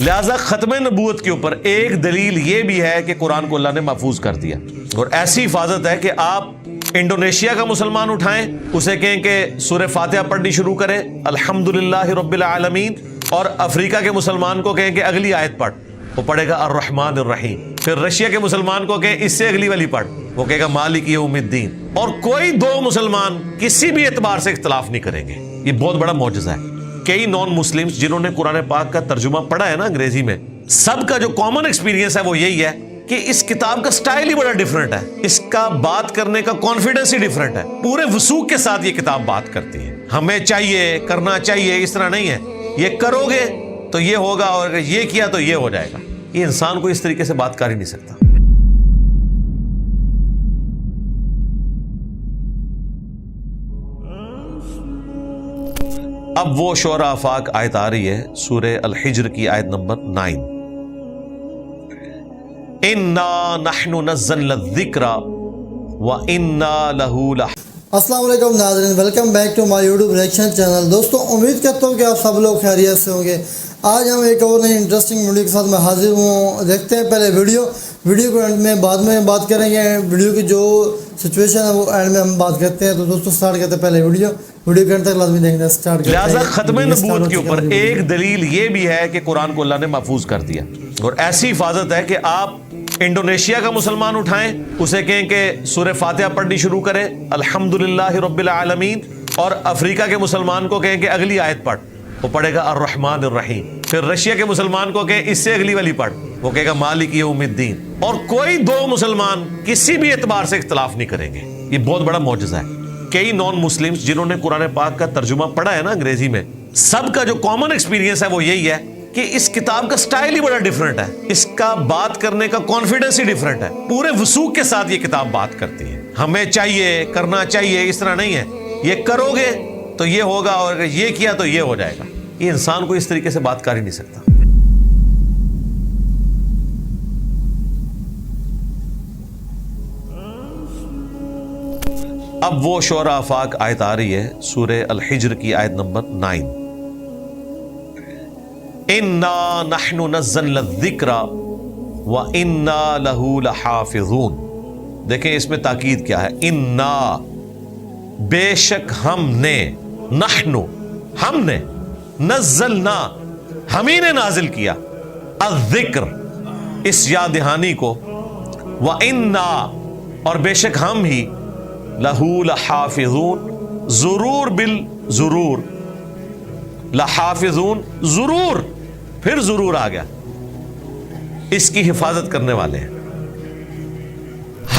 لہذا ختم نبوت کے اوپر ایک دلیل یہ بھی ہے کہ قرآن کو اللہ نے محفوظ کر دیا، اور ایسی حفاظت ہے کہ آپ انڈونیشیا کا مسلمان اٹھائیں، اسے کہیں کہ سورہ فاتحہ پڑھنی شروع کرے الحمدللہ رب العالمین، اور افریقہ کے مسلمان کو کہیں کہ اگلی آیت پڑھ، وہ پڑھے گا الرحمن الرحیم۔ پھر رشیا کے مسلمان کو کہیں اس سے اگلی والی پڑھ، وہ کہے گا مالک یوم الدین، اور کوئی دو مسلمان کسی بھی اعتبار سے اختلاف نہیں کریں گے۔ یہ بہت بڑا معجزہ ہے۔ کئی نان مسلمز جنہوں نے قرآن پاک کا ترجمہ پڑھا ہے نا انگریزی میں، سب کا جو کامن ایکسپیرینس ہے وہ یہی ہے کہ اس کتاب کا سٹائل ہی بڑا ڈیفرنٹ ہے، اس کا بات کرنے کا کانفیڈنس ہی ڈیفرنٹ ہے، پورے وثوق کے ساتھ یہ کتاب بات کرتی ہے۔ ہمیں چاہیے، کرنا چاہیے، اس طرح نہیں ہے یہ کرو گے تو یہ ہوگا، اور اگر یہ کیا تو یہ ہو جائے گا۔ یہ انسان کو اس طریقے سے بات کر ہی نہیں سکتا۔ اب وہ شعراء آفاق آیت آ رہی ہے سورہ الحجر کی آیت نمبر 9۔ اِنَّا نَحْنُ نَزَّلْنَا الذِّكْرَ وَإِنَّا لَهُ لَحَافِظُونَ۔ السلام علیکم ناظرین، welcome back to my YouTube reaction channel. دوستوں امید کرتا ہوں کہ آپ سب لوگ خیریت سے ہوں گے۔ آج ہم ایک اور نئی انٹرسٹنگ ویڈیو کے ساتھ میں حاضر ہوں۔ دیکھتے ہیں پہلے ویڈیو کو اینڈ میں بعد میں بات کریں گے، ویڈیو کی جو سچویشن ہے وہ اینڈ میں ہم بات کرتے ہیں۔ تو دوستوں سٹارٹ کرتے ہیں پہلے ویڈیو کے اینڈ تک لازمی دیکھنا سٹارٹ کرتے ہیں۔ لہذا ختم نبوت کے اوپر ایک دلیل یہ بھی ہے کہ قرآن کو اللہ نے محفوظ کر دیا، اور ایسی حفاظت ہے کہ آپ انڈونیشیا کا مسلمان اٹھائیں، اسے کہیں کہ سورہ فاتحہ پڑھنی شروع کرے الحمدللہ رب العالمین، اور افریقہ کے مسلمان کو کہیں کہ اگلی آیت پڑھ، وہ پڑھے گا الرحمن الرحیم۔ پھر رشیا کے مسلمان کو کہیں اس سے اگلی والی پڑھ، وہ کہے گا مالک یوم الدین، اور کوئی دو مسلمان کسی بھی اعتبار سے اختلاف نہیں کریں گے۔ یہ بہت بڑا معجزہ ہے۔ کئی نان مسلمز جنہوں نے قرآن پاک کا ترجمہ پڑھا ہے نا انگریزی میں، سب کا جو کامن ایکسپیرینس ہے وہ یہی ہے کہ اس کتاب کا سٹائل ہی بڑا ڈیفرنٹ ہے، اس کا بات کرنے کا کانفیڈنس ہی ڈیفرنٹ ہے، پورے وثوق کے ساتھ یہ کتاب بات کرتی ہے۔ ہمیں چاہیے، کرنا چاہیے، اس طرح نہیں ہے یہ کرو گے تو یہ ہوگا، اور اگر یہ کیا تو یہ ہو جائے گا۔ یہ انسان کو اس طریقے سے بات کر ہی نہیں سکتا۔ اب وہ شعراء آفاق آیت آ رہی ہے سورہ الحجر کی آیت نمبر 9۔ اِنَّا نَحْنُ نَزَّلْنَا الذِّكْرَ وَإِنَّا لَهُ لَحَافِظُونَ۔ دیکھیں اس میں تاکید کیا ہے، اِنَّا بے شک ہم نے، نحنو ہم نے، نزلنا ہم ہی نے نازل کیا، الذکر اس یاد دہانی کو، وَإِنَّا اور بے شک ہم ہی، لَهُ لَحَافِظُونَ ضرور بالضرور، لحافظون ضرور، پھر ضرور آ گیا، اس کی حفاظت کرنے والے ہیں۔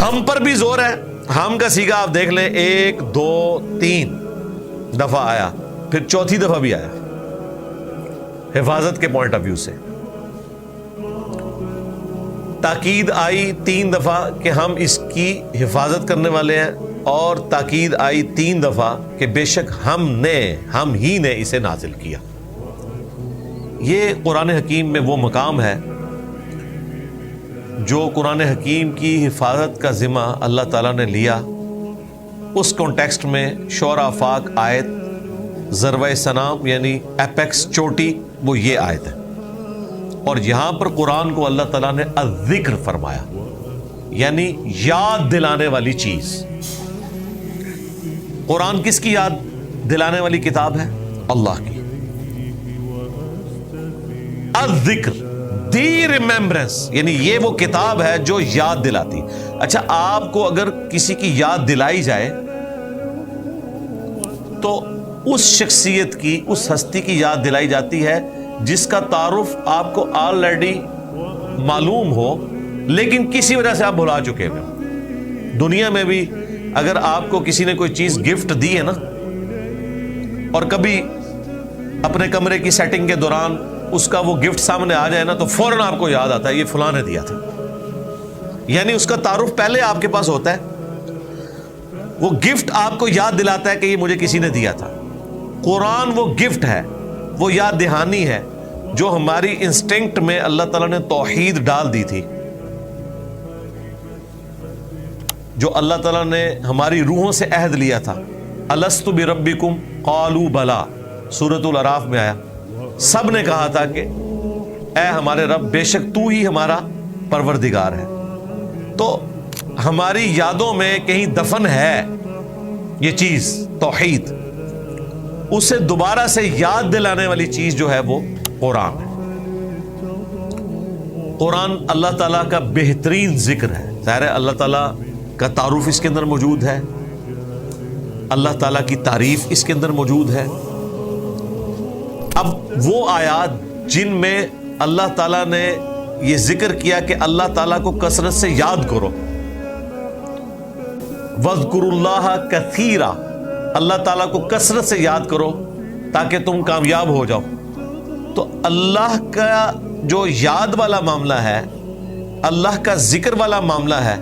ہم پر بھی زور ہے، ہم کا سیگا آپ دیکھ لیں 1 2 3 دفعہ آیا، پھر چوتھی دفعہ بھی آیا حفاظت کے پوائنٹ آف ویو سے۔ تاکید آئی 3 دفعہ کہ ہم اس کی حفاظت کرنے والے ہیں، اور تاکید آئی 3 دفعہ کہ بے شک ہم ہی نے اسے نازل کیا۔ یہ قرآن حکیم میں وہ مقام ہے جو قرآن حکیم کی حفاظت کا ذمہ اللہ تعالیٰ نے لیا۔ اس کانٹیکسٹ میں شعراء آفاق آیت ذروۂ سنام یعنی ایپیکس چوٹی، وہ یہ آیت ہے، اور یہاں پر قرآن کو اللہ تعالیٰ نے الذکر فرمایا، یعنی یاد دلانے والی چیز۔ قرآن کس کی یاد دلانے والی کتاب ہے؟ اللہ کی۔ الذکر دی ریممبرنس، یعنی یہ وہ کتاب ہے جو یاد دلاتی۔ اچھا، آپ کو اگر کسی کی یاد دلائی جائے تو اس شخصیت کی، اس ہستی کی یاد دلائی جاتی ہے جس کا تعارف آپ کو آلریڈی معلوم ہو، لیکن کسی وجہ سے آپ بھلا چکے ہو۔ دنیا میں بھی اگر آپ کو کسی نے کوئی چیز گفٹ دی ہے نا، اور کبھی اپنے کمرے کی سیٹنگ کے دوران اس کا وہ گفٹ سامنے آ جائے نا، تو فوراً آپ کو یاد آتا ہے یہ فلاں نے دیا تھا، یعنی اس کا تعارف پہلے آپ کے پاس ہوتا ہے، وہ گفٹ آپ کو یاد دلاتا ہے کہ یہ مجھے کسی نے دیا تھا۔ قرآن وہ گفٹ ہے، وہ یاد دہانی ہے جو ہماری انسٹنکٹ میں اللہ تعالیٰ نے توحید ڈال دی تھی، جو اللہ تعالیٰ نے ہماری روحوں سے عہد لیا تھا۔ الست بربکم قالوا بلا، سورۃ الاعراف میں آیا، سب نے کہا تھا کہ اے ہمارے رب بے شک تو ہی ہمارا پروردگار ہے۔ تو ہماری یادوں میں کہیں دفن ہے یہ چیز توحید، اسے دوبارہ سے یاد دلانے والی چیز جو ہے وہ قرآن ہے۔ قرآن اللہ تعالیٰ کا بہترین ذکر ہے۔ ظاہر ہے اللہ تعالیٰ کا تعارف اس کے اندر موجود ہے، اللہ تعالیٰ کی تعریف اس کے اندر موجود ہے۔ اب وہ آیات جن میں اللہ تعالیٰ نے یہ ذکر کیا کہ اللہ تعالیٰ کو کثرت سے یاد کرو، وَاذْكُرُوا اللَّهَ كَثِيرًا، اللہ تعالیٰ کو کثرت سے یاد کرو تاکہ تم کامیاب ہو جاؤ۔ تو اللہ کا جو یاد والا معاملہ ہے، اللہ کا ذکر والا معاملہ ہے،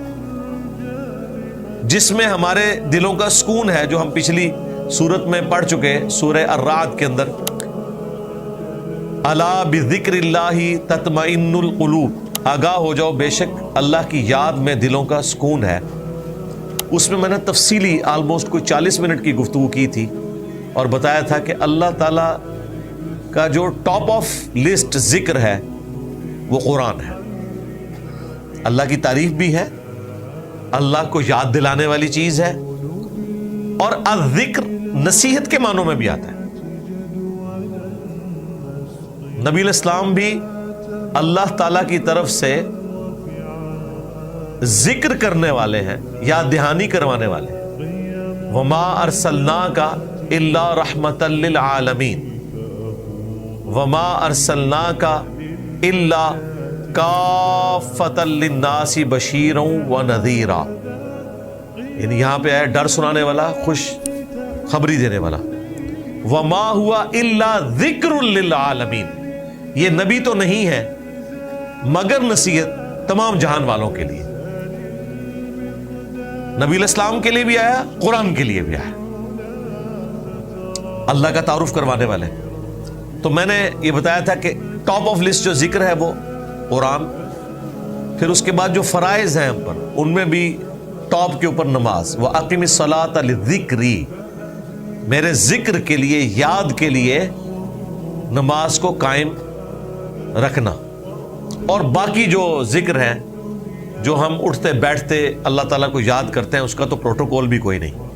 جس میں ہمارے دلوں کا سکون ہے، جو ہم پچھلی سورت میں پڑھ چکے سورہ الرعد کے اندر، الا بذکر اللہ تطمئن القلوب، آگاہ ہو جاؤ بے شک اللہ کی یاد میں دلوں کا سکون ہے۔ اس میں میں نے تفصیلی آلموسٹ کوئی 40 منٹ کی گفتگو کی تھی اور بتایا تھا کہ اللہ تعالیٰ کا جو ٹاپ آف لسٹ ذکر ہے وہ قرآن ہے۔ اللہ کی تعریف بھی ہے، اللہ کو یاد دلانے والی چیز ہے، اور الذکر نصیحت کے معنوں میں بھی آتا ہے۔ نبی الاسلام بھی اللہ تعالیٰ کی طرف سے ذکر کرنے والے ہیں، یاد دہانی کروانے والے ہیں۔ وما ارسلناک الا رحمتا للعالمین، وما ارسلناک الا کافتا للناس بشیرا ونذیرا، یعنی یہاں پہ ہے ڈر سنانے والا، خوش خبری دینے والا۔ وما ہوا الا ذکر للعالمین، یہ نبی تو نہیں ہے مگر نصیحت تمام جہان والوں کے لیے۔ نبی الاسلام کے لیے بھی آیا، قرآن کے لیے بھی آیا، اللہ کا تعارف کروانے والے۔ تو میں نے یہ بتایا تھا کہ ٹاپ آف لسٹ جو ذکر ہے وہ قرآن، پھر اس کے بعد جو فرائض ہیں ہم پر، ان میں بھی ٹاپ کے اوپر نماز، وَأَقِمِ الصَّلَاةَ لِلذِّكْرِ، میرے ذکر کے لیے، یاد کے لیے نماز کو قائم رکھنا۔ اور باقی جو ذکر ہے، جو ہم اٹھتے بیٹھتے اللہ تعالیٰ کو یاد کرتے ہیں، اس کا تو پروٹوکول بھی کوئی نہیں۔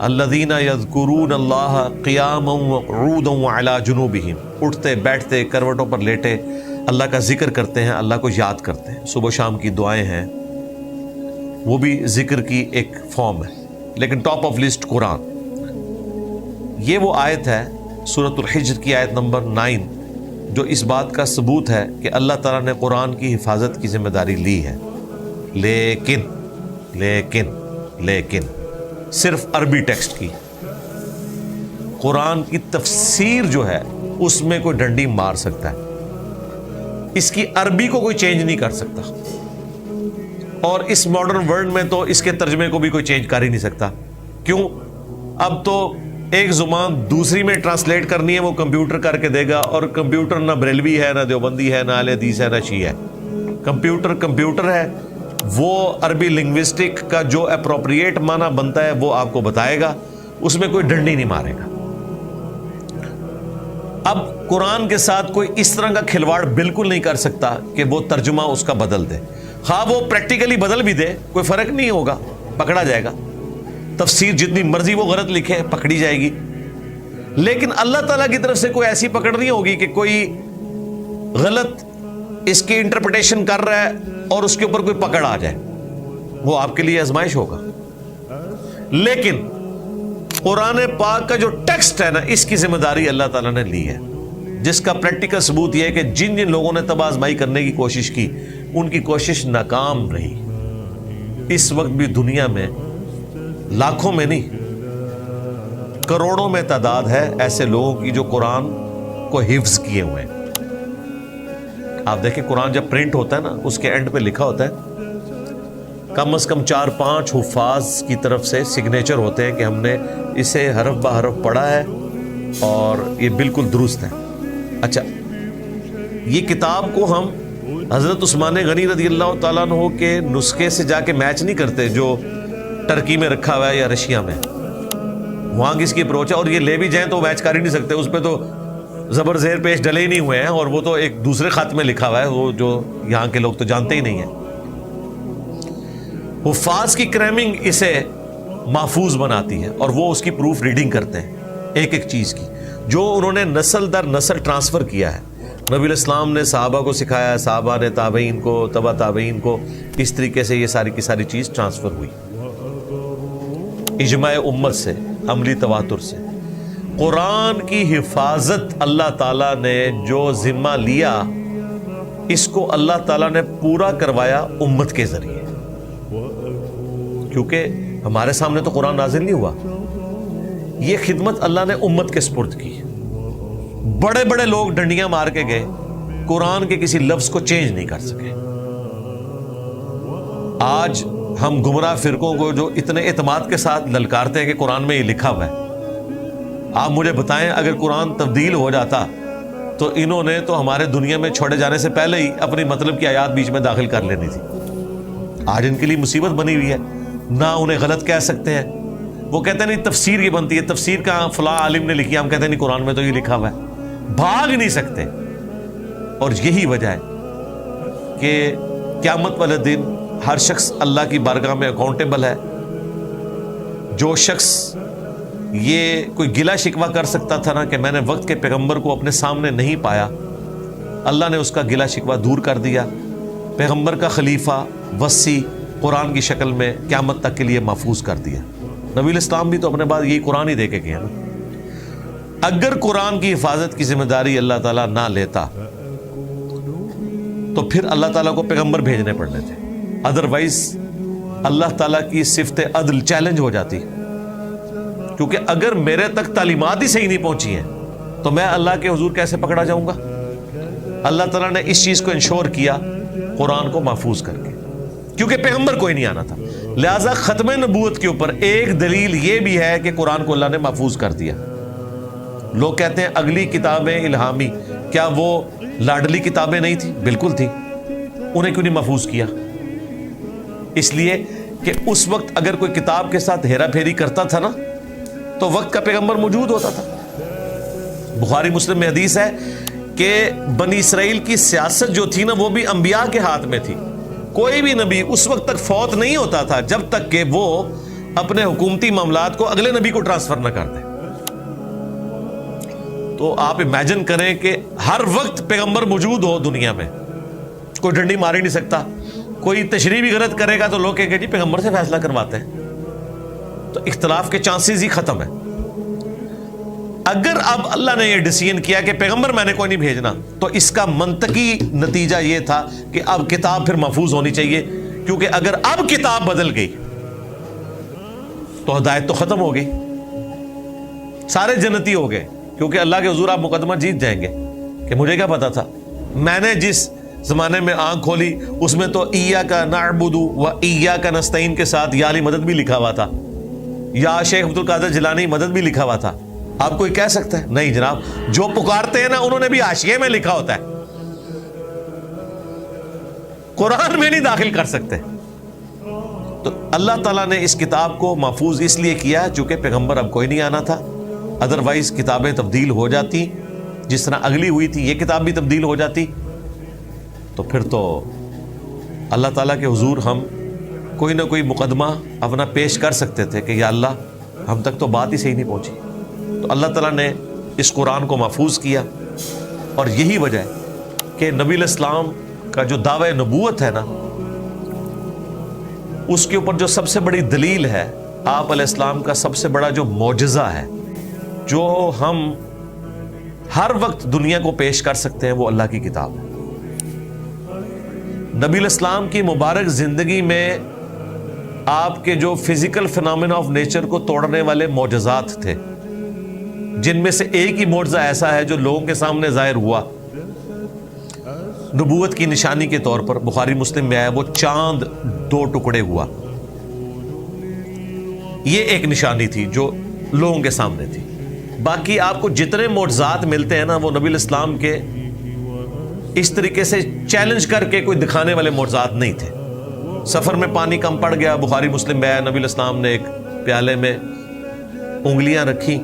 الذین یذکرون اللہ قیاما وقعودا وعلی جنوبہم، اٹھتے بیٹھتے کروٹوں پر لیٹے اللہ کا ذکر کرتے ہیں، اللہ کو یاد کرتے ہیں۔ صبح شام کی دعائیں ہیں، وہ بھی ذکر کی ایک فارم ہے، لیکن ٹاپ آف لسٹ قرآن۔ یہ وہ آیت ہے سورۃ الحجر کی آیت نمبر 9 جو اس بات کا ثبوت ہے کہ اللہ تعالیٰ نے قرآن کی حفاظت کی ذمہ داری لی ہے، لیکن لیکن لیکن صرف عربی ٹیکسٹ کی۔ قرآن کی تفسیر جو ہے اس میں کوئی ڈنڈی مار سکتا ہے، اس کی عربی کو کوئی چینج نہیں کر سکتا، اور اس ماڈرن ورلڈ میں تو اس کے ترجمے کو بھی کوئی چینج کر ہی نہیں سکتا۔ کیوں؟ اب تو ایک زبان دوسری میں ٹرانسلیٹ کرنی ہے، وہ کمپیوٹر کر کے دے گا، اور کمپیوٹر نہ بریلوی ہے، نہ دیوبندی ہے، نہ اہل حدیث ہے، نہ شیعہ ہے۔ کمپیوٹر ہے، وہ عربی لنگوسٹک کا جو اپروپریٹ معنی بنتا ہے وہ آپ کو بتائے گا، اس میں کوئی ڈنڈی نہیں مارے گا۔ اب قرآن کے ساتھ کوئی اس طرح کا کھلواڑ بالکل نہیں کر سکتا کہ وہ ترجمہ اس کا بدل دے، ہاں وہ پریکٹیکلی بدل بھی دے، کوئی فرق نہیں ہوگا، پکڑا جائے گا۔ تفسیر جتنی مرضی وہ غلط لکھے پکڑی جائے گی، لیکن اللہ تعالیٰ کی طرف سے کوئی ایسی پکڑ نہیں ہوگی کہ کوئی غلط اس کی انٹرپریٹیشن کر رہا ہے اور اس کے اوپر کوئی پکڑ آ جائے، وہ آپ کے لیے آزمائش ہوگا۔ لیکن قرآن پاک کا جو ٹیکسٹ ہے نا، اس کی ذمہ داری اللہ تعالیٰ نے لی ہے، جس کا پریکٹیکل ثبوت یہ ہے کہ جن جن لوگوں نے تباہ آزمائی کرنے کی کوشش کی، ان کی کوشش ناکام رہی۔ اس وقت بھی دنیا میں لاکھوں میں نہیں، کروڑوں میں تعداد ہے ایسے لوگوں کی جو قرآن کو حفظ کیے ہوئے ہیں۔ آپ دیکھیں قرآن جب پرنٹ ہوتا ہے نا، اس کے اینڈ پہ لکھا ہوتا ہے کم از کم 4-5 حفاظ کی طرف سے سگنیچر ہوتے ہیں کہ ہم نے اسے حرف بہ حرف پڑھا ہے اور یہ بالکل درست ہے۔ اچھا، یہ کتاب کو ہم حضرت عثمان غنی رضی اللہ تعالیٰ عنہ کے نسخے سے جا کے میچ نہیں کرتے جو ٹرکی میں رکھا ہوا ہے یا رشیا میں، وہاں کس کی اپروچ ہے، اور یہ لے بھی جائیں تو میچ کر ہی نہیں سکتے، اس پہ تو زبر زیر پیش ڈلے ہی نہیں ہوئے ہیں، اور وہ تو ایک دوسرے خط میں لکھا ہوا ہے، وہ جو یہاں کے لوگ تو جانتے ہی نہیں ہیں۔ حفاظ کی کریمنگ اسے محفوظ بناتی ہے، اور وہ اس کی پروف ریڈنگ کرتے ہیں ایک ایک چیز کی، جو انہوں نے نسل در نسل ٹرانسفر کیا ہے۔ نبی علیہ السلام نے صحابہ کو سکھایا، صحابہ نے تابعین کو، تبع تابعین کو، اس طریقے سے یہ ساری کی ساری چیز ٹرانسفر ہوئی اجماع امت سے، عملی تواتر سے۔ قرآن کی حفاظت اللہ تعالیٰ نے جو ذمہ لیا، اس کو اللہ تعالیٰ نے پورا کروایا امت کے ذریعے، کیونکہ ہمارے سامنے تو قرآن نازل نہیں ہوا، یہ خدمت اللہ نے امت کے سپرد کی۔ بڑے بڑے لوگ ڈنڈیاں مار کے گئے، قرآن کے کسی لفظ کو چینج نہیں کر سکے۔ آج ہم گمراہ فرقوں کو جو اتنے اعتماد کے ساتھ للکارتے ہیں کہ قرآن میں یہ لکھا ہوا ہے، آپ مجھے بتائیں اگر قرآن تبدیل ہو جاتا تو انہوں نے تو ہمارے دنیا میں چھوڑے جانے سے پہلے ہی اپنی مطلب کی آیات بیچ میں داخل کر لینی تھی۔ آج ان کے لیے مصیبت بنی ہوئی ہے، نہ انہیں غلط کہہ سکتے ہیں۔ وہ کہتے ہیں نہیں تفسیر یہ بنتی ہے، تفسیر کا فلاں عالم نے لکھی، ہم کہتے ہیں نہیں قرآن میں تو یہ لکھا ہوا ہے، بھاگ نہیں سکتے۔ اور یہی وجہ ہے کہ قیامت والے دن ہر شخص اللہ کی بارگاہ میں اکاؤنٹیبل ہے۔ جو شخص یہ کوئی گلہ شکوہ کر سکتا تھا نا کہ میں نے وقت کے پیغمبر کو اپنے سامنے نہیں پایا، اللہ نے اس کا گلہ شکوہ دور کر دیا، پیغمبر کا خلیفہ وصی قرآن کی شکل میں قیامت تک کے لیے محفوظ کر دیا۔ نبی الاسلام بھی تو اپنے بعد یہی قرآن ہی دے کے گئے نا۔ اگر قرآن کی حفاظت کی ذمہ داری اللہ تعالیٰ نہ لیتا تو پھر اللہ تعالیٰ کو پیغمبر بھیجنے پڑنے تھے، ادروائز اللہ تعالیٰ کی صفت عدل چیلنج ہو جاتی، کیونکہ اگر میرے تک تعلیمات ہی صحیح نہیں پہنچی ہیں تو میں اللہ کے حضور کیسے پکڑا جاؤں گا؟ اللہ تعالیٰ نے اس چیز کو انشور کیا قرآن کو محفوظ کر کے، کیونکہ پیغمبر کوئی نہیں آنا تھا۔ لہٰذا ختم نبوت کے اوپر ایک دلیل یہ بھی ہے کہ قرآن کو اللہ نے محفوظ کر دیا۔ لوگ کہتے ہیں اگلی کتابیں الہامی، کیا وہ لاڈلی کتابیں نہیں تھی؟ بالکل تھی، انہیں کیوں نہیں محفوظ کیا؟ اس لیے کہ اس وقت اگر کوئی کتاب کے ساتھ ہیرا پھیری کرتا تھا نا تو وقت کا پیغمبر موجود ہوتا تھا۔ بخاری مسلم میں حدیث ہے کہ بنی اسرائیل کی سیاست جو تھی نا وہ بھی انبیاء کے ہاتھ میں تھی۔ کوئی بھی نبی اس وقت تک فوت نہیں ہوتا تھا جب تک کہ وہ اپنے حکومتی معاملات کو اگلے نبی کو ٹرانسفر نہ کر دے۔ تو آپ امیجن کریں کہ ہر وقت پیغمبر موجود ہو دنیا میں، کوئی ڈنڈی مار ہی نہیں سکتا، کوئی تشریح بھی غلط کرے گا تو لوگ کہیں گے جی پیغمبر سے فیصلہ کرواتے ہیں، تو اختلاف کے چانسز ہی ختم ہیں۔ اگر اب اللہ نے یہ ڈیسیژن کیا کہ پیغمبر میں نے کوئی نہیں بھیجنا، تو اس کا منطقی نتیجہ یہ تھا کہ اب کتاب پھر محفوظ ہونی چاہیے، کیونکہ اگر اب کتاب بدل گئی تو ہدایت تو ختم ہو گئی، سارے جنتی ہو گئے، کیونکہ اللہ کے حضور آپ مقدمہ جیت جائیں گے کہ مجھے کیا پتا تھا، میں نے جس زمانے میں آنکھ کھولی اس میں تو ایاک نعبد و ایاک نستعین کے ساتھ یا علی مدد بھی لکھا ہوا تھا، یا شیخ عبد القادر جیلانی مدد بھی لکھا ہوا تھا۔ آپ کوئی کہہ سکتا ہے نہیں جناب، جو پکارتے ہیں نا انہوں نے بھی حاشیے میں لکھا ہوتا ہے، قرآن میں نہیں داخل کر سکتے۔ تو اللہ تعالیٰ نے اس کتاب کو محفوظ اس لیے کیا چونکہ پیغمبر اب کوئی نہیں آنا تھا، ادروائز کتابیں تبدیل ہو جاتی، جس طرح اگلی ہوئی تھی یہ کتاب بھی تبدیل ہو جاتی، تو پھر تو اللہ تعالیٰ کے حضور ہم کوئی نہ کوئی مقدمہ اپنا پیش کر سکتے تھے کہ یا اللہ ہم تک تو بات ہی صحیح نہیں پہنچی۔ تو اللہ تعالیٰ نے اس قرآن کو محفوظ کیا، اور یہی وجہ ہے کہ نبی علیہ السلام کا جو دعوی نبوت ہے نا، اس کے اوپر جو سب سے بڑی دلیل ہے، آپ علیہ السلام کا سب سے بڑا جو معجزہ ہے جو ہم ہر وقت دنیا کو پیش کر سکتے ہیں، وہ اللہ کی کتاب ہے۔ نبی علیہ السلام کی مبارک زندگی میں آپ کے جو فزیکل فینومینا آف نیچر کو توڑنے والے معجزات تھے، جن میں سے ایک ہی معجزہ ایسا ہے جو لوگوں کے سامنے ظاہر ہوا نبوت کی نشانی کے طور پر، بخاری مسلم میں آیا، وہ چاند دو ٹکڑے ہوا۔ یہ ایک نشانی تھی جو لوگوں کے سامنے تھی۔ باقی آپ کو جتنے معجزات ملتے ہیں نا، وہ نبی علیہ السلام کے اس طریقے سے چیلنج کر کے کوئی دکھانے والے معجزات نہیں تھے۔ سفر میں پانی کم پڑ گیا، بخاری مسلم میں آیا، نبی علیہ السلام نے ایک پیالے میں انگلیاں رکھی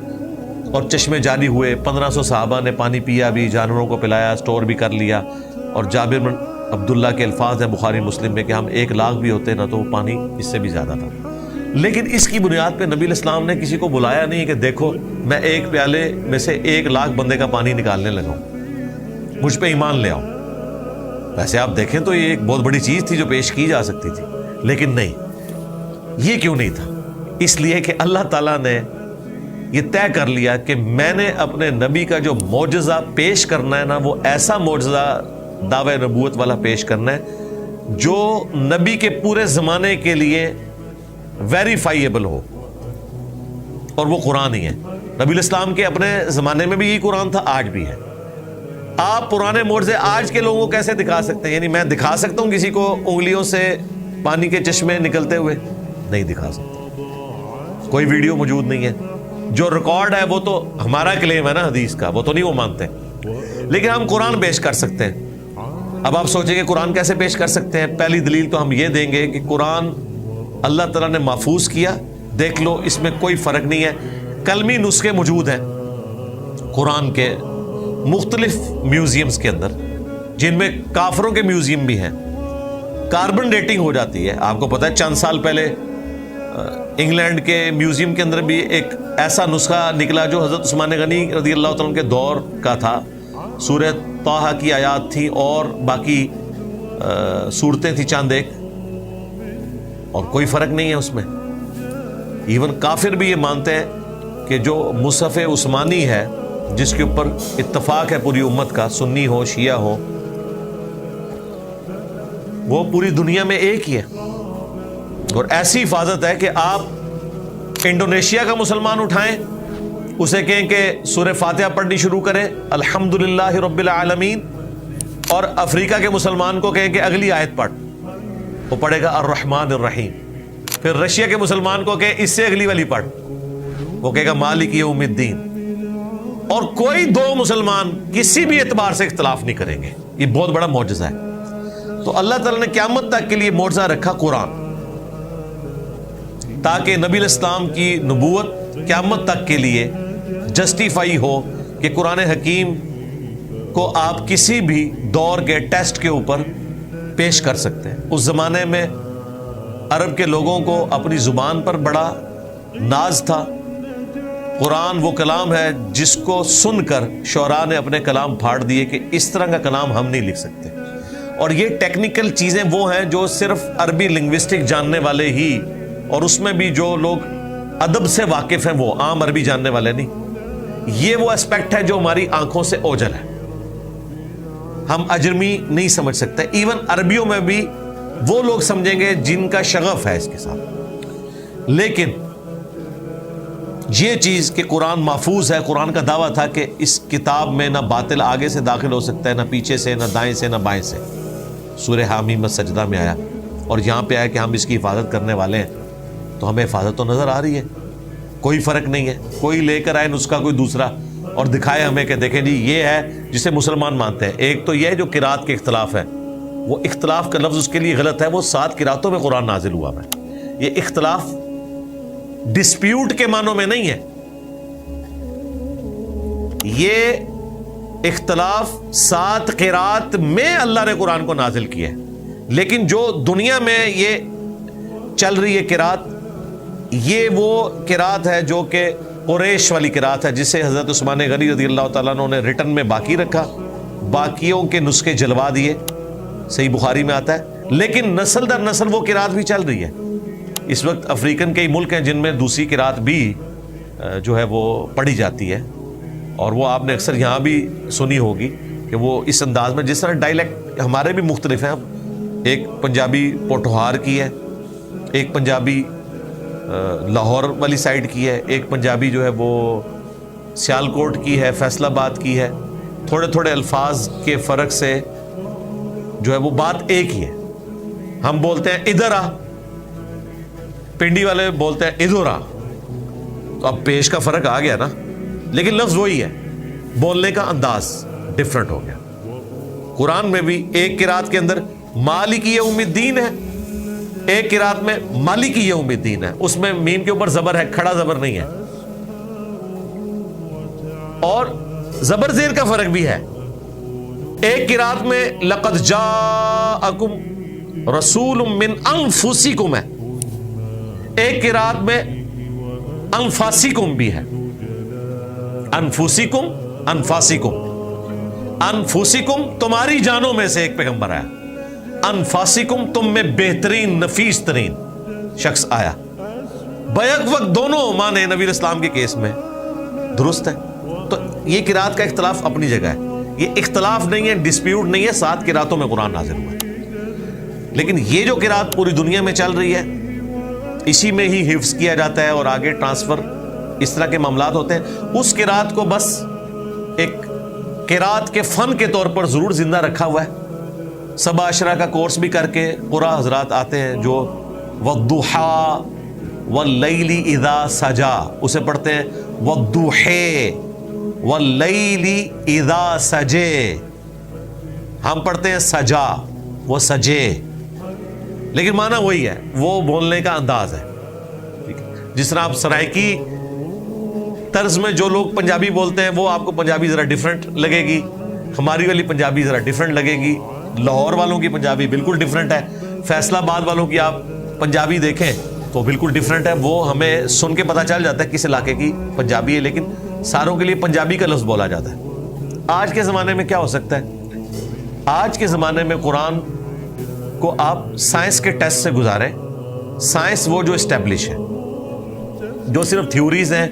اور چشمے جاری ہوئے, 1500 صحابہ نے پانی پیا بھی, جانوروں کو پلایا, سٹور بھی کر لیا. اور جابر بن عبداللہ کے الفاظ ہیں بخاری مسلم میں کہ ہم 1 لاکھ بھی ہوتے نا تو وہ پانی اس سے بھی زیادہ تھا. لیکن اس کی بنیاد پہ نبی علیہ السلام نے کسی کو بلایا نہیں کہ دیکھو میں 1 پیالے میں سے 1 لاکھ بندے کا پانی نکالنے لگا ہوں, مجھ پہ ایمان لے آؤ. ویسے آپ دیکھیں تو یہ ایک بہت بڑی چیز تھی جو پیش کی جا سکتی تھی, لیکن نہیں. یہ کیوں نہیں تھا؟ اس لیے کہ اللہ تعالیٰ نے یہ طے کر لیا کہ میں نے اپنے نبی کا جو معجزہ پیش کرنا ہے نا, وہ ایسا معجزہ دعوی نبوت والا پیش کرنا ہے جو نبی کے پورے زمانے کے لیے ویریفائیبل ہو, اور وہ قرآن ہی ہے. نبی علیہ السلام کے اپنے زمانے میں بھی یہی قرآن تھا, آج بھی ہے. آپ پرانے معجزے آج کے لوگوں کو کیسے دکھا سکتے ہیں؟ یعنی میں دکھا سکتا ہوں کسی کو انگلیوں سے پانی کے چشمے نکلتے ہوئے؟ نہیں دکھا سکتا, کوئی ویڈیو موجود نہیں ہے. جو ریکارڈ ہے وہ تو ہمارا کلیم ہے نا حدیث کا, وہ تو نہیں وہ مانتے, لیکن ہم قرآن پیش کر سکتے ہیں. اب آپ سوچیں کہ قرآن کیسے پیش کر سکتے ہیں؟ پہلی دلیل تو ہم یہ دیں گے کہ قرآن اللہ تعالیٰ نے محفوظ کیا, دیکھ لو اس میں کوئی فرق نہیں ہے. کلمی نسخے موجود ہیں قرآن کے مختلف میوزیمز کے اندر, جن میں کافروں کے میوزیم بھی ہیں. کاربن ڈیٹنگ ہو جاتی ہے. آپ کو پتہ ہے چند سال پہلے انگلینڈ کے میوزیم کے اندر بھی ایک ایسا نسخہ نکلا جو حضرت عثمان غنی رضی اللہ تعالیٰ عنہ کے دور کا تھا. سورہ طٰہٰ کی آیات تھی اور باقی صورتیں تھیں چند ایک, اور کوئی فرق نہیں ہے اس میں. ایون کافر بھی یہ مانتے ہیں کہ جو مصحف عثمانی ہے, جس کے اوپر اتفاق ہے پوری امت کا, سنی ہو شیعہ ہو, وہ پوری دنیا میں ایک ہی ہے. اور ایسی حفاظت ہے کہ آپ انڈونیشیا کا مسلمان اٹھائیں, اسے کہیں کہ سورہ فاتحہ پڑھنی شروع کرے الحمدللہ رب العالمین, اور افریقہ کے مسلمان کو کہیں کہ اگلی آیت پڑھ, وہ پڑھے گا الرحمن الرحیم. پھر رشیا کے مسلمان کو کہ اس سے اگلی والی پڑھ, وہ کہے گا مالک یوم الدین. اور کوئی 2 مسلمان کسی بھی اعتبار سے اختلاف نہیں کریں گے. یہ بہت بڑا معجزہ ہے. تو اللہ تعالیٰ نے قیامت تک کے لیے معجزہ رکھا قرآن, تاکہ نبی علیہ السلام کی نبوت قیامت تک کے لیے جسٹیفائی ہو کہ قرآن حکیم کو آپ کسی بھی دور کے ٹیسٹ کے اوپر پیش کر سکتے ہیں. اس زمانے میں عرب کے لوگوں کو اپنی زبان پر بڑا ناز تھا. قرآن وہ کلام ہے جس کو سن کر شعراء نے اپنے کلام پھاڑ دیے کہ اس طرح کا کلام ہم نہیں لکھ سکتے. اور یہ ٹیکنیکل چیزیں وہ ہیں جو صرف عربی لنگوسٹک جاننے والے ہی, اور اس میں بھی جو لوگ ادب سے واقف ہیں, وہ عام عربی جاننے والے نہیں. یہ وہ اسپیکٹ ہے جو ہماری آنکھوں سے اوجھل ہے, ہم اجرمی نہیں سمجھ سکتے. ایون عربیوں میں بھی وہ لوگ سمجھیں گے جن کا شغف ہے اس کے ساتھ. لیکن یہ چیز کہ قرآن محفوظ ہے, قرآن کا دعویٰ تھا کہ اس کتاب میں نہ باطل آگے سے داخل ہو سکتا ہے, نہ پیچھے سے, نہ دائیں سے, نہ بائیں سے. سورہ حامیم سجدہ میں آیا, اور یہاں پہ آیا کہ ہم اس کی حفاظت کرنے والے ہیں, تو ہمیں حفاظت تو نظر آ رہی ہے, کوئی فرق نہیں ہے. کوئی لے کر آئے نسخہ کوئی دوسرا اور دکھائے ہمیں کہ دیکھیں جی یہ ہے جسے مسلمان مانتے ہیں. ایک تو یہ ہے جو قرات کے اختلاف ہے, وہ اختلاف کا لفظ اس کے لیے غلط ہے, وہ 7 قراتوں میں قرآن نازل ہوا ہے. یہ اختلاف ڈسپیوٹ کے معنوں میں نہیں ہے, یہ اختلاف 7 قرات میں اللہ نے قرآن کو نازل کیا ہے. لیکن جو دنیا میں یہ چل رہی ہے قرات, یہ وہ قرات ہے جو کہ قریش والی قرات ہے, جسے حضرت عثمان غنی رضی اللہ تعالیٰ عنہ نے ریٹن میں باقی رکھا, باقیوں کے نسخے جلوا دیے, صحیح بخاری میں آتا ہے. لیکن نسل در نسل وہ قرات بھی چل رہی ہے. اس وقت افریقن کئی ملک ہیں جن میں دوسری قرات بھی جو ہے وہ پڑھی جاتی ہے, اور وہ آپ نے اکثر یہاں بھی سنی ہوگی کہ وہ اس انداز میں, جس طرح ڈائلیکٹ ہمارے بھی مختلف ہیں. ایک پنجابی پوٹھوہار کی ہے, ایک پنجابی لاہور والی سائڈ کی ہے, ایک پنجابی جو ہے وہ سیالکوٹ کی ہے, فیصل آباد کی ہے. تھوڑے تھوڑے الفاظ کے فرق سے جو ہے وہ بات ایک ہی ہے. ہم بولتے ہیں ادھر آ, پنڈی والے بولتے ہیں ادھر آ, تو اب پیش کا فرق آ گیا نا, لیکن لفظ وہی ہے, بولنے کا انداز ڈفرنٹ ہو گیا. قرآن میں بھی ایک قرات کے اندر مالک یوم الدین ہے, ایک قرات میں مالک یوم الدین ہے. اس میں میم کے اوپر زبر ہے, کھڑا زبر نہیں ہے. اور زبر زیر کا فرق بھی ہے. ایک قرات میں لقد جاءکم رسول من انفسکم ہے, ایک قرات میں انفاسکم بھی ہے. انفسکم انفاسکم, انفسکم تمہاری جانوں میں سے ایک پیغمبر آیا, انفاسکم تم میں بہترین نفیس ترین شخص آیا. بیک وقت دونوں معنی نبی اسلام کے کیس میں درست ہے. تو یہ قرات کا اختلاف اپنی جگہ ہے, یہ اختلاف نہیں ہے, ڈسپیوٹ نہیں ہے, 7 قراتوں میں قرآن نازل ہوا ہے. لیکن یہ جو قرات پوری دنیا میں چل رہی ہے اسی میں ہی حفظ کیا جاتا ہے اور آگے ٹرانسفر اس طرح کے معاملات ہوتے ہیں. اس قرات کو بس ایک قرات کے فن کے طور پر ضرور زندہ رکھا ہوا ہے. سبع عشرہ کا کورس بھی کر کے قرآن حضرات آتے ہیں جو والضحیٰ واللیل اذا سجا اسے پڑھتے ہیں والضحی واللیل اذا سجے, ہم پڑھتے ہیں سجا, وہ سجے, لیکن معنی وہی ہے, وہ بولنے کا انداز ہے. جس طرح آپ سرائکی طرز میں جو لوگ پنجابی بولتے ہیں وہ آپ کو پنجابی ذرا ڈیفرنٹ لگے گی, ہماری والی پنجابی ذرا ڈیفرنٹ لگے گی, لاہور والوں کی پنجابی بالکل ڈیفرنٹ ہے, فیصلہ آباد والوں کی آپ پنجابی دیکھیں تو بالکل ڈیفرنٹ ہے. وہ ہمیں سن کے پتہ چل جاتا ہے کس علاقے کی پنجابی ہے, لیکن ساروں کے لیے پنجابی کا لفظ بولا جاتا ہے. آج کے زمانے میں کیا ہو سکتا ہے, آج کے زمانے میں قرآن کو آپ سائنس کے ٹیسٹ سے گزاریں. سائنس وہ جو اسٹیبلش ہے, جو صرف تھیوریز ہیں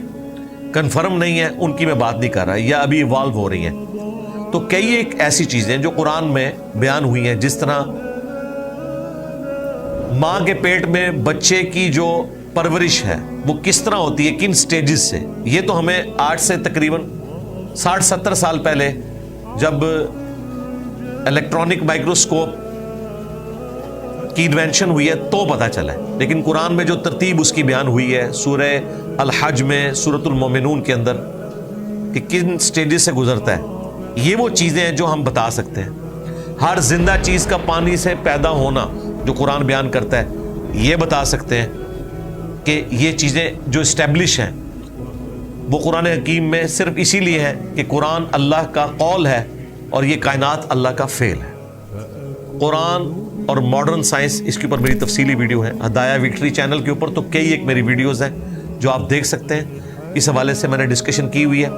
کنفرم نہیں ہے ان کی میں بات نہیں کر رہا, یا ابھی ایوالو ہو رہی ہیں. تو کئی ایک ایسی چیزیں جو قرآن میں بیان ہوئی ہیں, جس طرح ماں کے پیٹ میں بچے کی جو پرورش ہے وہ کس طرح ہوتی ہے, کن سٹیجز سے, یہ تو ہمیں آج سے تقریباً 60-70 سال پہلے جب الیکٹرانک مائکروسکوپ کی انوینشن ہوئی ہے تو پتہ چلا ہے. لیکن قرآن میں جو ترتیب اس کی بیان ہوئی ہے سورہ الحج میں, سورۃ المومنون کے اندر, کہ کن سٹیجز سے گزرتا ہے, یہ وہ چیزیں ہیں جو ہم بتا سکتے ہیں. ہر زندہ چیز کا پانی سے پیدا ہونا جو قرآن بیان کرتا ہے یہ بتا سکتے ہیں کہ یہ چیزیں جو اسٹیبلش ہیں وہ قرآن حکیم میں صرف اسی لیے ہے کہ قرآن اللہ کا قول ہے اور یہ کائنات اللہ کا فعل ہے. قرآن اور ماڈرن سائنس, اس کے اوپر میری تفصیلی ویڈیو ہے ہدایہ وکٹری چینل کے اوپر, تو کئی ایک میری ویڈیوز ہیں جو آپ دیکھ سکتے ہیں. اس حوالے سے میں نے ڈسکشن کی ہوئی ہے.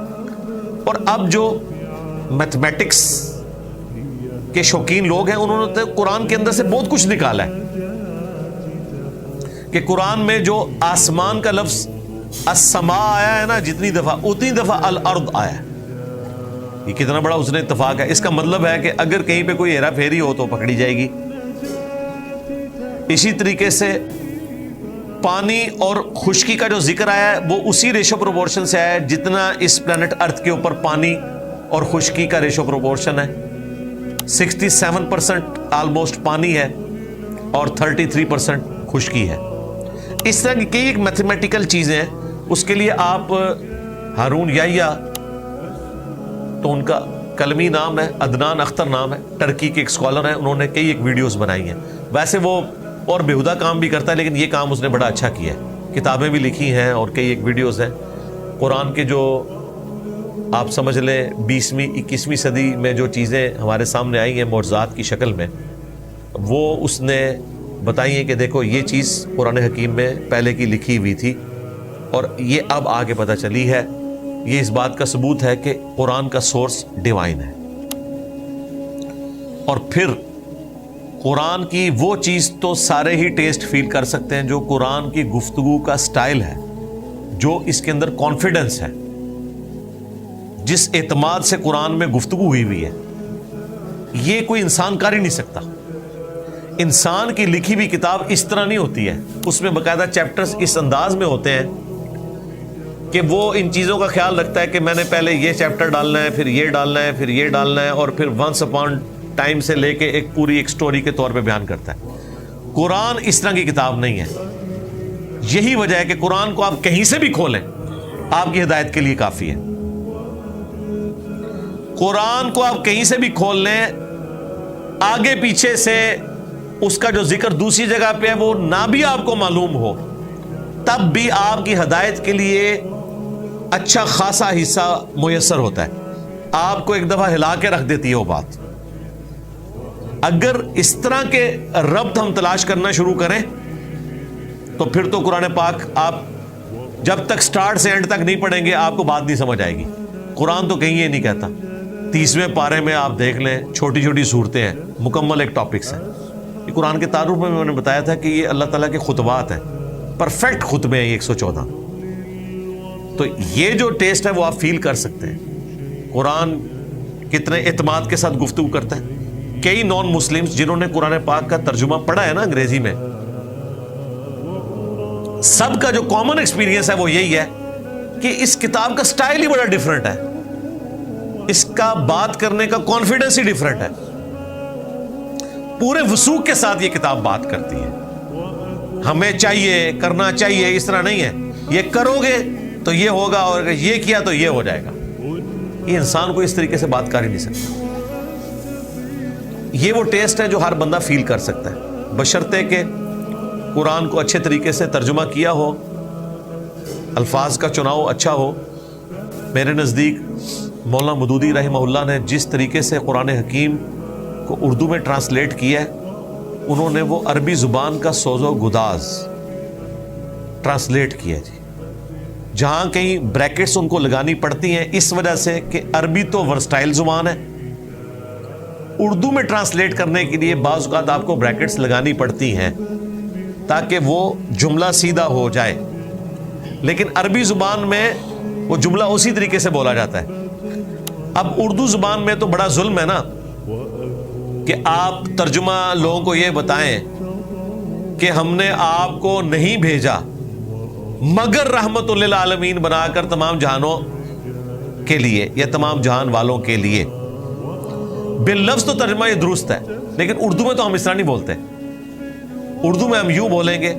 اور اب جو میتھمیٹکس کے شوقین لوگ ہیں انہوں نے تو قرآن کے اندر سے بہت کچھ نکالا ہے کہ قرآن میں جو آسمان کا لفظ السماء آیا ہے نا, جتنی دفعہ اتنی دفعہ الارض آیا ہے. یہ کتنا بڑا اس نے اتفاق ہے. اس کا مطلب ہے کہ اگر کہیں پہ کوئی ہیرا پھیری ہو تو پکڑی جائے گی. اسی طریقے سے پانی اور خشکی کا جو ذکر آیا ہے وہ اسی ریشو پروپورشن سے آیا ہے جتنا اس پلانٹ ارتھ کے اوپر پانی اور خشکی کا ریشو پروپورشن ہے. 67% آلموسٹ پانی ہے اور 33% خشکی ہے. اس طرح کی کئی ایک میتھمیٹیکل چیزیں ہیں. اس کے لیے آپ ہارون یحییٰ, تو ان کا کلمی نام ہے, عدنان اختر نام ہے, ٹرکی کے ایک اسکالر ہیں, انہوں نے کئی ایک ویڈیوز بنائی ہیں. ویسے وہ اور بےہودہ کام بھی کرتا ہے لیکن یہ کام اس نے بڑا اچھا کیا ہے. کتابیں بھی لکھی ہیں اور کئی ایک ویڈیوز ہیں. قرآن کے جو آپ سمجھ لیں 20ویں 21ویں صدی میں جو چیزیں ہمارے سامنے آئی ہیں معجزات کی شکل میں, وہ اس نے بتائی ہیں کہ دیکھو یہ چیز قرآن حکیم میں پہلے کی لکھی ہوئی تھی اور یہ اب آگے پتہ چلی ہے. یہ اس بات کا ثبوت ہے کہ قرآن کا سورس ڈیوائن ہے. اور پھر قرآن کی وہ چیز تو سارے ہی ٹیسٹ فیل کر سکتے ہیں جو قرآن کی گفتگو کا سٹائل ہے, جو اس کے اندر کانفیڈنس ہے, جس اعتماد سے قرآن میں گفتگو ہوئی ہے. یہ کوئی انسان کر ہی نہیں سکتا. انسان کی لکھی ہوئی کتاب اس طرح نہیں ہوتی ہے. اس میں باقاعدہ چیپٹرز اس انداز میں ہوتے ہیں کہ وہ ان چیزوں کا خیال رکھتا ہے کہ میں نے پہلے یہ چیپٹر ڈالنا ہے, پھر یہ ڈالنا ہے, پھر یہ ڈالنا ہے, اور پھر ونس اپان ٹائم سے لے کے ایک پوری ایک سٹوری کے طور پہ بیان کرتا ہے. قرآن اس طرح کی کتاب نہیں ہے. یہی وجہ ہے کہ قرآن کو آپ کہیں سے بھی کھولیں آپ کی ہدایت کے لیے کافی ہے. قرآن کو آپ کہیں سے بھی کھول لیں, آگے پیچھے سے اس کا جو ذکر دوسری جگہ پہ ہے وہ نہ بھی آپ کو معلوم ہو, تب بھی آپ کی ہدایت کے لیے اچھا خاصا حصہ میسر ہوتا ہے، آپ کو ایک دفعہ ہلا کے رکھ دیتی ہے وہ بات۔ اگر اس طرح کے ربط ہم تلاش کرنا شروع کریں تو پھر تو قرآن پاک آپ جب تک سٹارٹ سے اینڈ تک نہیں پڑھیں گے آپ کو بات نہیں سمجھ آئے گی۔ قرآن تو کہیں یہ نہیں کہتا۔ 30ویں پارے میں آپ دیکھ لیں، چھوٹی چھوٹی صورتیں ہیں، مکمل ایک ٹاپکس ہیں۔ یہ قرآن کے تعارف میں نے بتایا تھا کہ یہ اللہ تعالیٰ کے خطبات ہیں، پرفیکٹ خطبے ہیں 114۔ تو یہ جو ٹیسٹ ہے وہ آپ فیل کر سکتے ہیں۔ قرآن کتنے اعتماد کے ساتھ گفتگو کرتا ہے۔ کئی نان مسلمز جنہوں نے قرآن پاک کا ترجمہ پڑھا ہے نا انگریزی میں، سب کا جو کامن ایکسپیرینس ہے وہ یہی ہے کہ اس کتاب کا سٹائل ہی بڑا ڈیفرنٹ ہے، اس کا بات کرنے کا کانفیڈنس ہی ڈیفرنٹ ہے۔ پورے وثوق کے ساتھ یہ کتاب بات کرتی ہے۔ ہمیں چاہیے، کرنا چاہیے، اس طرح نہیں ہے یہ کرو گے تو یہ ہوگا اور یہ کیا تو یہ ہو جائے گا۔ یہ انسان کو اس طریقے سے بات کر ہی نہیں سکتا۔ یہ وہ ٹیسٹ ہے جو ہر بندہ فیل کر سکتا ہے، بشرطے کہ قرآن کو اچھے طریقے سے ترجمہ کیا ہو، الفاظ کا چناؤ اچھا ہو۔ میرے نزدیک مولانا مودودی رحمہ اللہ نے جس طریقے سے قرآن حکیم کو اردو میں ٹرانسلیٹ کیا ہے، انہوں نے وہ عربی زبان کا سوز و گداز ٹرانسلیٹ کیا جی۔ جہاں کہیں بریکٹس ان کو لگانی پڑتی ہیں اس وجہ سے کہ عربی تو ورسٹائل زبان ہے، اردو میں ٹرانسلیٹ کرنے کے لیے بعض اوقات آپ کو بریکٹس لگانی پڑتی ہیں تاکہ وہ جملہ سیدھا ہو جائے، لیکن عربی زبان میں وہ جملہ اسی طریقے سے بولا جاتا ہے۔ اب اردو زبان میں تو بڑا ظلم ہے نا کہ آپ ترجمہ لوگوں کو یہ بتائیں کہ ہم نے آپ کو نہیں بھیجا مگر رحمت للعالمین بنا کر تمام جہانوں کے لیے یا تمام جہان والوں کے لیے۔ باللفظ تو ترجمہ یہ درست ہے، لیکن اردو میں تو ہم اس طرح نہیں بولتے۔ اردو میں ہم یوں بولیں گے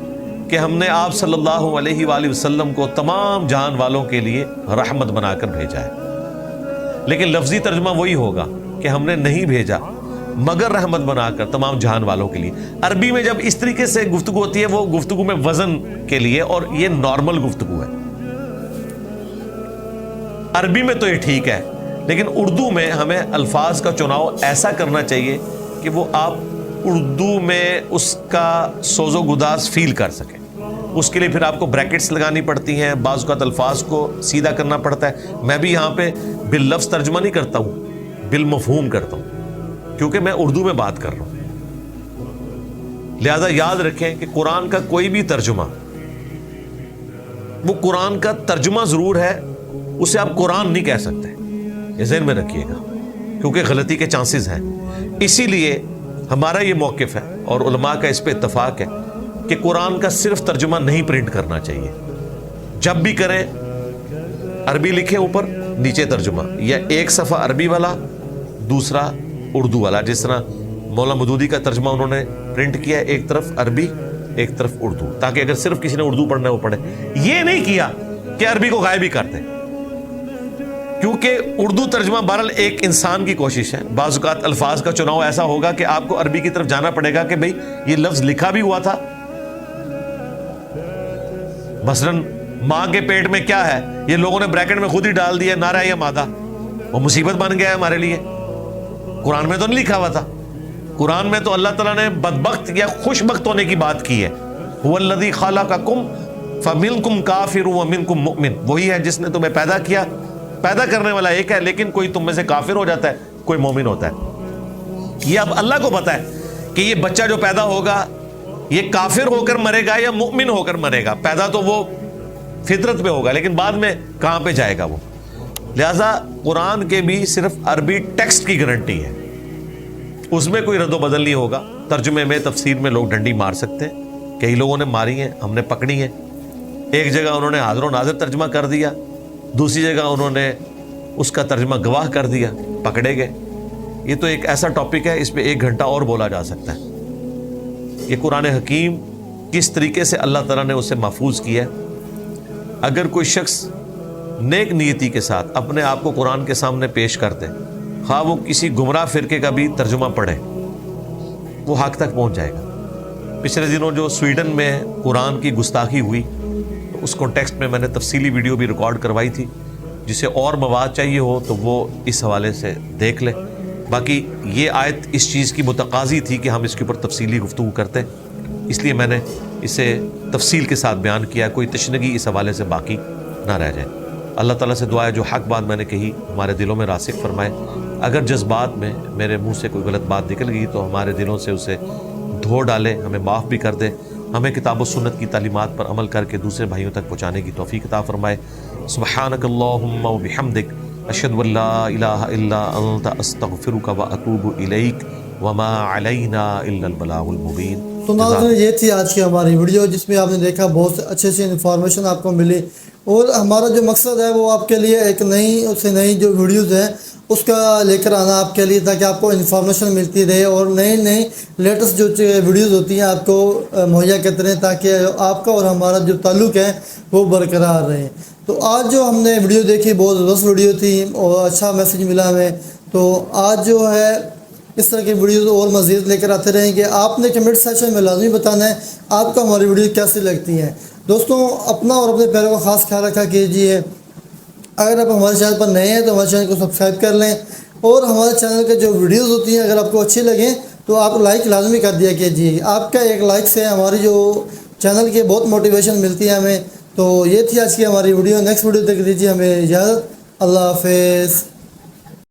کہ ہم نے آپ صلی اللہ علیہ وآلہ وسلم کو تمام جہان والوں کے لیے رحمت بنا کر بھیجا ہے، لیکن لفظی ترجمہ وہی ہوگا کہ ہم نے نہیں بھیجا مگر رحمت بنا کر تمام جہان والوں کے لیے۔ عربی میں جب اس طریقے سے گفتگو ہوتی ہے وہ گفتگو میں وزن کے لیے، اور یہ نارمل گفتگو ہے۔ عربی میں تو یہ ٹھیک ہے، لیکن اردو میں ہمیں الفاظ کا چناؤ ایسا کرنا چاہیے کہ وہ آپ اردو میں اس کا سوز و گداز فیل کر سکیں۔ اس کے لیے پھر آپ کو بریکٹس لگانی پڑتی ہیں، بعض اوقات الفاظ کو سیدھا کرنا پڑتا ہے۔ میں بھی یہاں پہ باللفظ ترجمہ نہیں کرتا ہوں، بالمفہوم کرتا ہوں، کیونکہ میں اردو میں بات کر رہا ہوں۔ لہذا یاد رکھیں کہ قرآن کا کوئی بھی ترجمہ وہ قرآن کا ترجمہ ضرور ہے، اسے آپ قرآن نہیں کہہ سکتے، یہ ذہن میں رکھیے گا، کیونکہ غلطی کے چانسز ہیں۔ اسی لیے ہمارا یہ موقف ہے اور علماء کا اس پہ اتفاق ہے کہ قرآن کا صرف ترجمہ نہیں پرنٹ کرنا چاہیے۔ جب بھی کریں عربی لکھیں اوپر، نیچے ترجمہ، یا ایک صفحہ عربی والا دوسرا اردو والا، جس طرح مولانا مودودی کا ترجمہ انہوں نے پرنٹ کیا، ایک طرف عربی ایک طرف اردو، تاکہ اگر صرف کسی نے اردو پڑھنا ہے وہ پڑھے۔ یہ نہیں کیا کہ عربی کو غائب ہی کر دیں، کیونکہ اردو ترجمہ بہرحال ایک انسان کی کوشش ہے۔ بعض اوقات الفاظ کا چناؤ ایسا ہوگا کہ آپ کو عربی کی طرف جانا پڑے گا کہ بھئی یہ لفظ لکھا بھی ہوا تھا، مثلاً ماں کے پیٹ میں کیا ہے یہ لوگوں نے بریکٹ میں خود ہی ڈال دیا، نارا یا مادہ، وہ مصیبت بن گیا ہے ہمارے لیے۔ قرآن میں تو نہیں لکھا ہوا تھا، قرآن میں تو اللہ تعالیٰ نے بدبخت یا خوش بخت ہونے کی بات کی ہے۔ هو الذی خلقکم فمنکم کافر ومنکم مؤمن، وہی ہے جس نے تمہیں پیدا کیا، پیدا کرنے والا ایک ہے، لیکن کوئی تم میں سے کافر ہو جاتا ہے، کوئی مومن ہوتا ہے۔ یہ اب اللہ کو پتا ہے کہ یہ بچہ جو پیدا ہوگا یہ کافر ہو کر مرے گا یا مؤمن ہو کر مرے گا۔ پیدا تو وہ فطرت پہ ہوگا، لیکن بعد میں کہاں پہ جائے گا وہ۔ لہذا قرآن کے بھی صرف عربی ٹیکسٹ کی گارنٹی ہے، اس میں کوئی رد و بدل نہیں ہوگا۔ ترجمے میں تفسیر میں لوگ ڈنڈی مار سکتے ہیں، کئی لوگوں نے ماری ہیں، ہم نے پکڑی ہیں۔ ایک جگہ انہوں نے حاضر و ناظر ترجمہ کر دیا، دوسری جگہ انہوں نے اس کا ترجمہ گواہ کر دیا، پکڑے گئے۔ یہ تو ایک ایسا ٹاپک ہے، اس پہ 1 گھنٹہ اور بولا جا سکتا ہے۔ یہ قرآن حکیم کس طریقے سے اللہ تعالیٰ نے اسے محفوظ کیا ہے۔ اگر کوئی شخص نیک نیتی کے ساتھ اپنے آپ کو قرآن کے سامنے پیش کرتے، خواہ وہ کسی گمراہ فرقے کا بھی ترجمہ پڑھے، وہ حق تک پہنچ جائے گا۔ پچھلے دنوں جو سویڈن میں قرآن کی گستاخی ہوئی، تو اس کانٹیکسٹ میں میں نے تفصیلی ویڈیو بھی ریکارڈ کروائی تھی. جسے اور مواد چاہیے ہو تو وہ اس حوالے سے دیکھ لے. باقی یہ آیت اس چیز کی متقاضی تھی کہ ہم اس کے اوپر تفصیلی گفتگو کرتے، اس لیے میں نے اسے تفصیل کے ساتھ بیان کیا. کوئی تشنگی اس حوالے سے باقی نہ رہ جائے. اللہ تعالیٰ سے دعا ہے جو حق بات میں نے کہی ہمارے دلوں میں راسخ فرمائے. اگر جذبات میں میرے منہ سے کوئی غلط بات نکل گئی تو ہمارے دلوں سے اسے دھو ڈالے، ہمیں معاف بھی کر دے. ہمیں کتاب و سنت کی تعلیمات پر عمل کر کے دوسرے بھائیوں تک پہنچانے کی توفیق عطا فرمائے. سبحانک اللہم و بحمدک اشہد ان لا الہ الا انت استغفرک و اتوب الیک وما علینا الا البلاغ المبین. تو ناظرین یہ تھی آج کی ہماری ویڈیو، جس میں آپ نے دیکھا بہت سے اچھی انفارمیشن آپ کو ملی. اور ہمارا جو مقصد ہے وہ آپ کے لیے ایک نئی جو ویڈیوز ہیں اس کا لے کر آنا آپ کے لیے، تاکہ آپ کو انفارمیشن ملتی رہے اور نئی لیٹسٹ جو ویڈیوز ہوتی ہیں آپ کو مہیا کرتے رہیں، تاکہ آپ کا اور ہمارا جو تعلق ہے وہ برقرار رہے. تو آج جو ہم نے ویڈیو دیکھی بہت زبردست ویڈیو تھی اور اچھا میسیج ملا ہمیں. تو آج جو ہے اس طرح کی ویڈیوز اور مزید لے کر آتے رہیں گے. آپ نے کمنٹ سیکشن میں لازمی بتانا ہے آپ کو ہماری ویڈیو کیسی لگتی ہیں. دوستوں اپنا اور اپنے پیروں کا خاص خیال رکھا کیجیے. اگر آپ ہمارے چینل پر نئے ہیں تو ہمارے چینل کو سبسکرائب کر لیں، اور ہمارے چینل کے جو ویڈیوز ہوتی ہیں اگر آپ کو اچھی لگیں تو آپ لائک لازمی کر دیا کیجیے. آپ کا ایک لائک سے ہماری جو چینل کی بہت موٹیویشن ملتی ہے ہمیں. تو یہ تھی آج کی ہماری ویڈیو. نیکسٹ ویڈیو تک دیجیے ہمیں اجازت. اللہ حافظ.